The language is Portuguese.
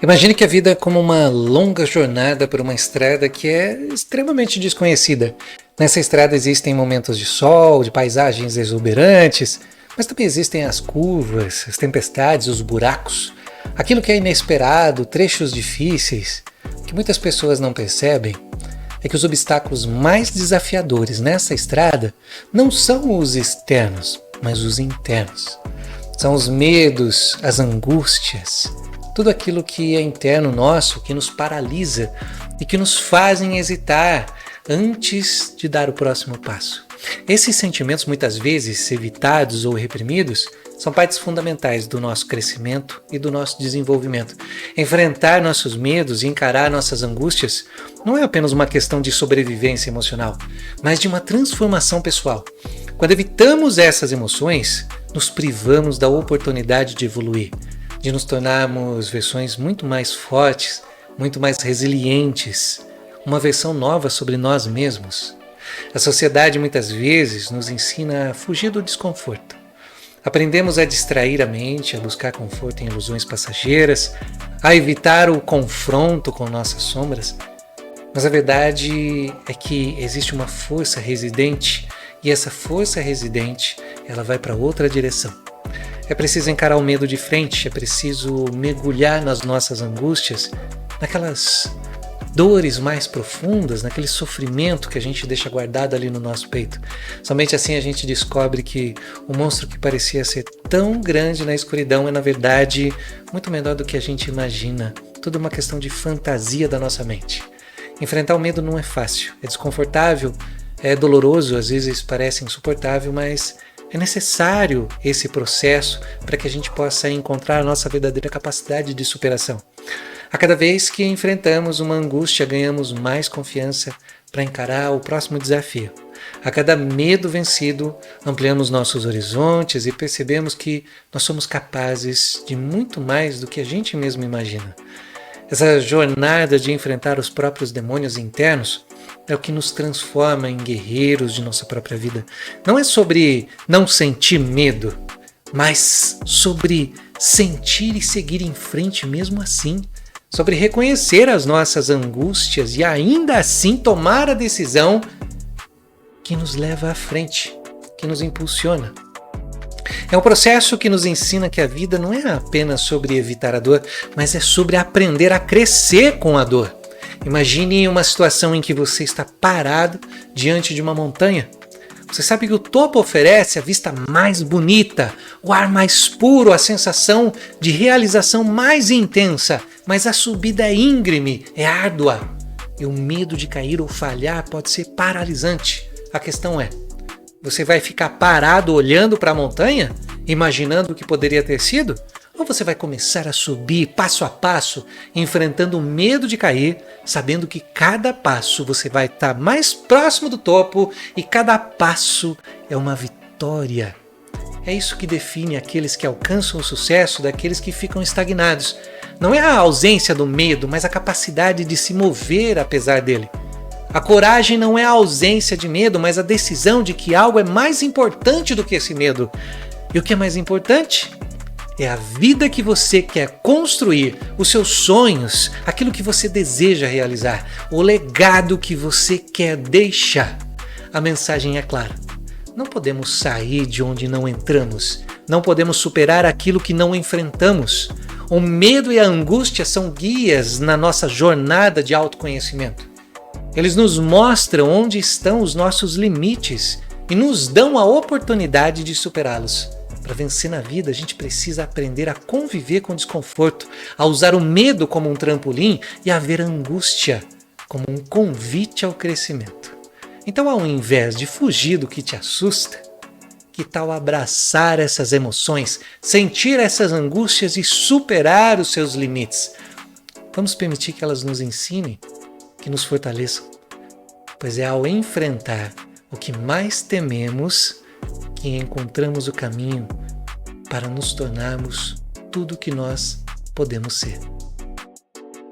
Imagine que a vida é como uma longa jornada por uma estrada que é extremamente desconhecida. Nessa estrada existem momentos de sol, de paisagens exuberantes, mas também existem as curvas, as tempestades, os buracos, aquilo que é inesperado, trechos difíceis. O que muitas pessoas não percebem é que os obstáculos mais desafiadores nessa estrada não são os externos, mas os internos. São os medos, as angústias, tudo aquilo que é interno nosso, que nos paralisa e que nos fazem hesitar antes de dar o próximo passo. Esses sentimentos, muitas vezes evitados ou reprimidos, são partes fundamentais do nosso crescimento e do nosso desenvolvimento. Enfrentar nossos medos e encarar nossas angústias não é apenas uma questão de sobrevivência emocional, mas de uma transformação pessoal. Quando evitamos essas emoções, nos privamos da oportunidade de evoluir, de nos tornarmos versões muito mais fortes, muito mais resilientes, uma versão nova sobre nós mesmos. A sociedade muitas vezes nos ensina a fugir do desconforto. Aprendemos a distrair a mente, a buscar conforto em ilusões passageiras, a evitar o confronto com nossas sombras. Mas a verdade é que existe uma força residente e essa força residente ela vai para outra direção. É preciso encarar o medo de frente, é preciso mergulhar nas nossas angústias, naquelas dores mais profundas, naquele sofrimento que a gente deixa guardado ali no nosso peito. Somente assim a gente descobre que o monstro que parecia ser tão grande na escuridão é, na verdade, muito menor do que a gente imagina. Tudo uma questão de fantasia da nossa mente. Enfrentar o medo não é fácil, é desconfortável, é doloroso, às vezes parece insuportável, mas é necessário esse processo para que a gente possa encontrar a nossa verdadeira capacidade de superação. A cada vez que enfrentamos uma angústia, ganhamos mais confiança para encarar o próximo desafio. A cada medo vencido, ampliamos nossos horizontes e percebemos que nós somos capazes de muito mais do que a gente mesmo imagina. Essa jornada de enfrentar os próprios demônios internos é o que nos transforma em guerreiros de nossa própria vida. Não é sobre não sentir medo, mas sobre sentir e seguir em frente mesmo assim. Sobre reconhecer as nossas angústias e ainda assim tomar a decisão que nos leva à frente, que nos impulsiona. É um processo que nos ensina que a vida não é apenas sobre evitar a dor, mas é sobre aprender a crescer com a dor. Imagine uma situação em que você está parado diante de uma montanha. Você sabe que o topo oferece a vista mais bonita, o ar mais puro, a sensação de realização mais intensa, mas a subida é íngreme, é árdua, e o medo de cair ou falhar pode ser paralisante. A questão é, você vai ficar parado olhando para a montanha, imaginando o que poderia ter sido? Ou você vai começar a subir passo a passo, enfrentando o medo de cair, sabendo que cada passo você vai estar mais próximo do topo e cada passo é uma vitória. É isso que define aqueles que alcançam o sucesso daqueles que ficam estagnados. Não é a ausência do medo, mas a capacidade de se mover apesar dele. A coragem não é a ausência de medo, mas a decisão de que algo é mais importante do que esse medo. E o que é mais importante? É a vida que você quer construir, os seus sonhos, aquilo que você deseja realizar, o legado que você quer deixar. A mensagem é clara. Não podemos sair de onde não entramos. Não podemos superar aquilo que não enfrentamos. O medo e a angústia são guias na nossa jornada de autoconhecimento. Eles nos mostram onde estão os nossos limites e nos dão a oportunidade de superá-los. Para vencer na vida, a gente precisa aprender a conviver com o desconforto, a usar o medo como um trampolim e a ver a angústia como um convite ao crescimento. Então, ao invés de fugir do que te assusta, que tal abraçar essas emoções, sentir essas angústias e superar os seus limites? Vamos permitir que elas nos ensinem, que nos fortaleçam, pois é ao enfrentar o que mais tememos que encontramos o caminho para nos tornarmos tudo o que nós podemos ser.